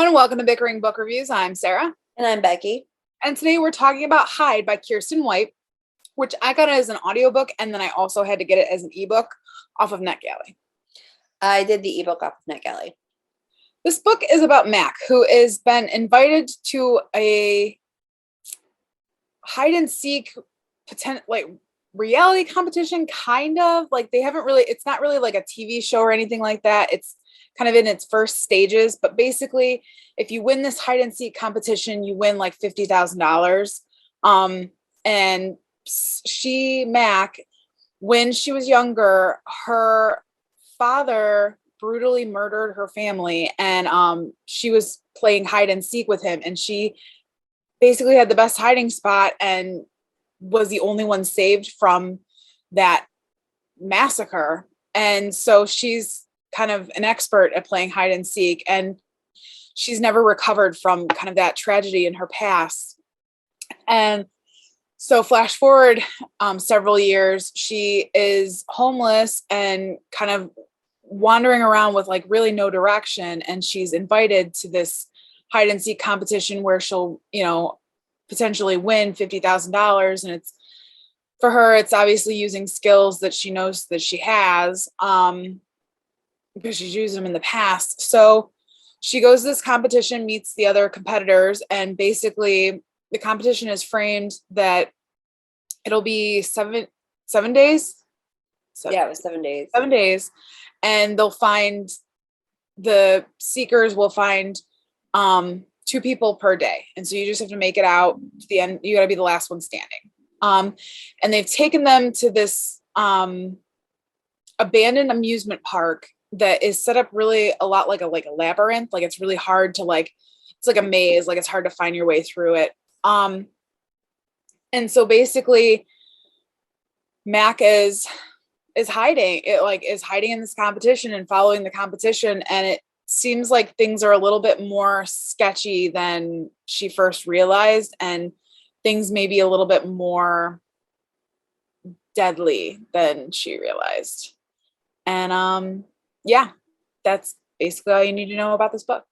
and welcome to Bickering Book Reviews. I'm Sarah. And I'm Becky. And today we're talking about Hyde by Kiersten White, which I got it as an audiobook, and then I also had to get it as an ebook off of NetGalley. I did the ebook off of NetGalley. This book is about Mac, who has been invited to a hide and seek reality competition, kind of. Like it's not really like a TV show or anything like that. It's kind of in its first stages, but basically if you win this hide and seek competition, you win like $50,000. And Mac, when she was younger, her father brutally murdered her family, and she was playing hide and seek with him, and she basically had the best hiding spot and was the only one saved from that massacre. And so she's kind of an expert at playing hide and seek, and she's never recovered from kind of that tragedy in her past. And so flash forward several years, she is homeless and kind of wandering around with like really no direction. And she's invited to this hide and seek competition where she'll, potentially win $50,000. And it's, for her, it's obviously using skills that she knows that she has, because she's used them in the past. So she goes to this competition, meets the other competitors, and basically the competition is framed that it'll be seven days. Yeah, it was 7 days. 7 days. And the seekers will find 2 people per day. And so you just have to make it out to the end. You got to be the last one standing. And they've taken them to this abandoned amusement park that is set up really a lot like a labyrinth. Like it's really hard to it's like a maze. Like it's hard to find your way through it. And so basically Mac is hiding. Is hiding in this competition and following the competition. And it seems like things are a little bit more sketchy than she first realized. And things may be a little bit more deadly than she realized. And yeah, that's basically all you need to know about this book.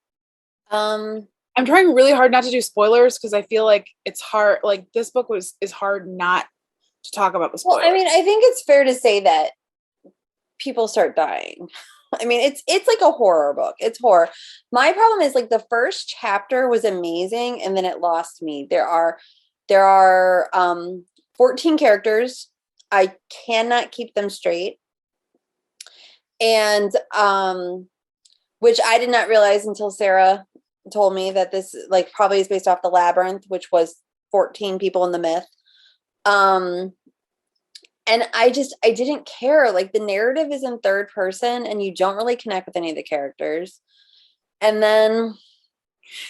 I'm trying really hard not to do spoilers because I feel like it's hard. Like this book is hard not to talk about the spoilers. Well, I mean, I think it's fair to say that people start dying. I mean, it's like a horror book. It's horror. My problem is like the first chapter was amazing and then it lost me. There are 14 characters. I cannot keep them straight. And which I did not realize until Sarah told me that this like probably is based off the Labyrinth, which was 14 people in the myth. And I didn't care. Like the narrative is in third person and you don't really connect with any of the characters. And then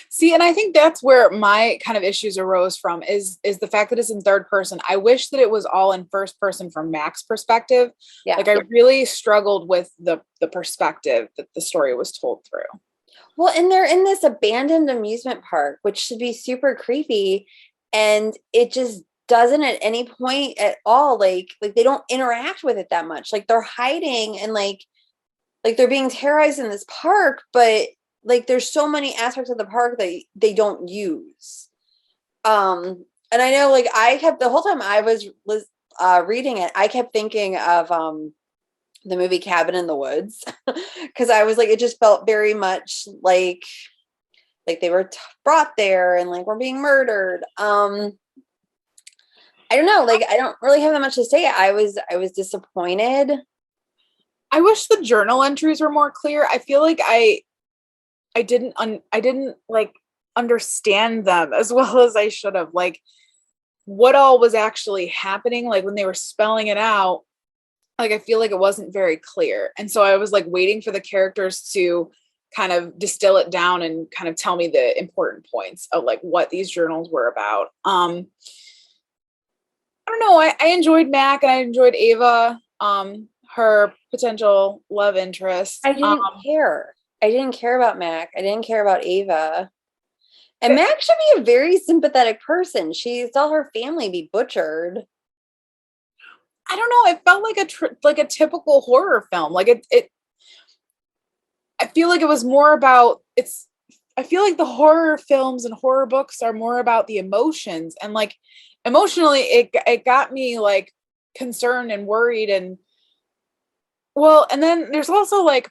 see, and I think that's where my kind of issues arose from is the fact that it's in third person. I wish that it was all in first person from Mac's perspective. Yeah. Like I really struggled with the perspective that the story was told through. Well, and they're in this abandoned amusement park, which should be super creepy. And it just doesn't at any point at all. Like they don't interact with it that much. Like they're hiding and like they're being terrorized in this park, but like there's so many aspects of the park that they don't use. And I know like I kept the whole time I was reading it, I kept thinking of the movie Cabin in the Woods because I was like, it just felt very much like they were brought there and like we're being murdered. I don't know, like I don't really have that much to say. I was disappointed. I wish the journal entries were more clear. I feel like I didn't like understand them as well as I should have. Like what all was actually happening, like when they were spelling it out, like I feel like it wasn't very clear. And so I was like waiting for the characters to kind of distill it down and kind of tell me the important points of like what these journals were about. I don't know. I enjoyed Mac and I enjoyed Ava, her potential love interest. I didn't care. I didn't care about Mac. I didn't care about Ava. And Mac should be a very sympathetic person. She saw her family be butchered. I don't know. It felt like a typical horror film. Like it I feel like it was more about I feel like the horror films and horror books are more about the emotions, and like emotionally it got me like concerned and worried. And well, and then there's also like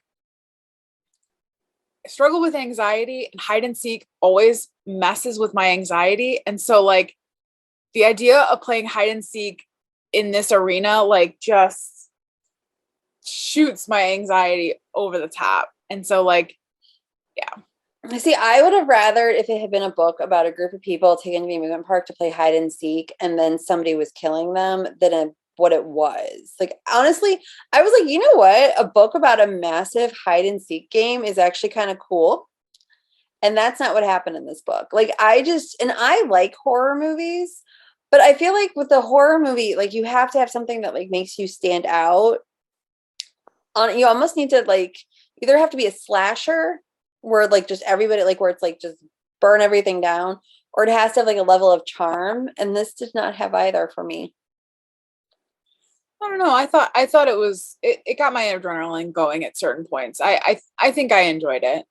I struggle with anxiety, and hide and seek always messes with my anxiety. And so like the idea of playing hide and seek in this arena like just shoots my anxiety over the top. And so like, yeah. See, I would have rather if it had been a book about a group of people taken to the amusement park to play hide and seek and then somebody was killing them than what it was. Like, honestly, I was like, you know what? A book about a massive hide and seek game is actually kind of cool. And that's not what happened in this book. Like, I like horror movies, but I feel like with the horror movie, like, you have to have something that like makes you stand out. You almost need to like either have to be a slasher where like just everybody like where it's like just burn everything down, or it has to have like a level of charm, and this did not have either for me. I don't know. I thought it got my adrenaline going at certain points. I think I enjoyed it.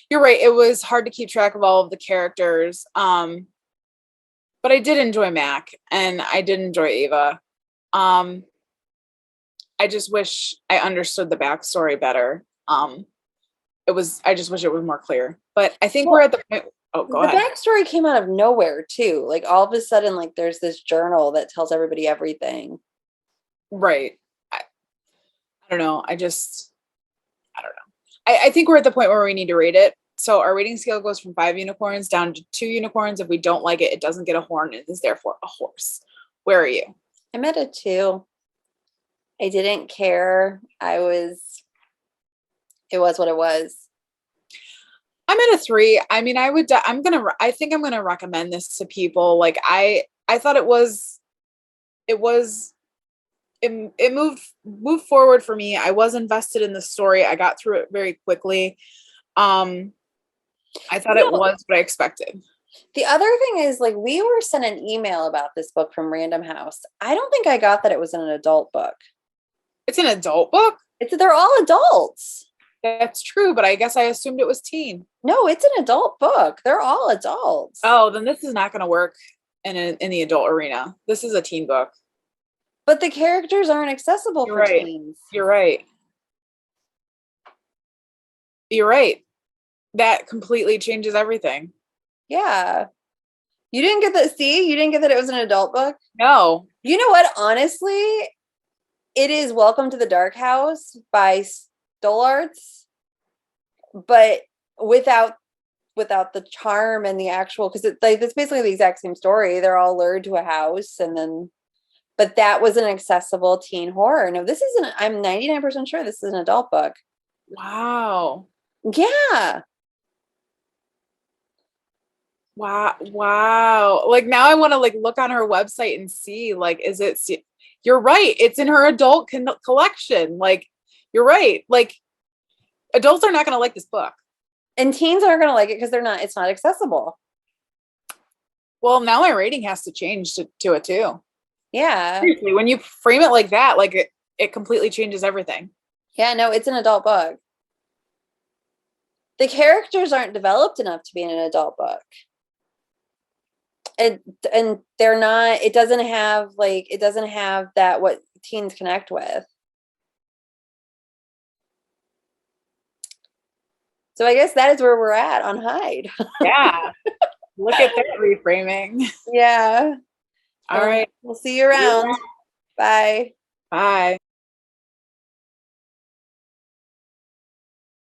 You're right. It was hard to keep track of all of the characters. But I did enjoy Mac and I did enjoy Ava. I just wish I understood the backstory better. I just wish it was more clear. But I think we're at the point. Oh, go ahead. The backstory came out of nowhere too. Like all of a sudden, like there's this journal that tells everybody everything. Right. I don't know. I don't know. I think we're at the point where we need to rate it. So our rating scale goes from 5 unicorns down to 2 unicorns. If we don't like it, it doesn't get a horn. It is therefore a horse. Where are you? I'm at a 2. I didn't care. It was what it was. I'm at a 3. I mean, I think I'm gonna recommend this to people. Like I thought it moved forward for me. I was invested in the story. I got through it very quickly. I thought it was what I expected. The other thing is, like, we were sent an email about this book from Random House. I don't think I got that it was an adult book. It's an adult book? They're all adults. That's true, but I guess I assumed it was teen. No, it's an adult book. They're all adults. Oh, then this is not going to work in the adult arena. This is a teen book. But the characters aren't accessible for teens. You're right. You're right. That completely changes everything. Yeah. You didn't get that. See, you didn't get that it was an adult book? No. You know what? Honestly, it is Welcome to the Dark House by Stollarts, but without the charm and the actual, because it's basically the exact same story. They're all lured to a house, but that was an accessible teen horror. No, this isn't. I'm 99% sure this is an adult book. Wow. Yeah. Wow. Like now I want to like look on her website and see like, you're right. It's in her adult collection. Like you're right. Like adults are not going to like this book. And teens aren't going to like it because it's not accessible. Well, now my rating has to change to it too. Yeah. Seriously, when you frame it like that, like it completely changes everything. Yeah, no, it's an adult book. The characters aren't developed enough to be in an adult book. And they're not, it doesn't have that what teens connect with. So I guess that is where we're at on Hyde. Yeah. Look at that reframing. Yeah. All right. We'll see you around. Bye. Bye.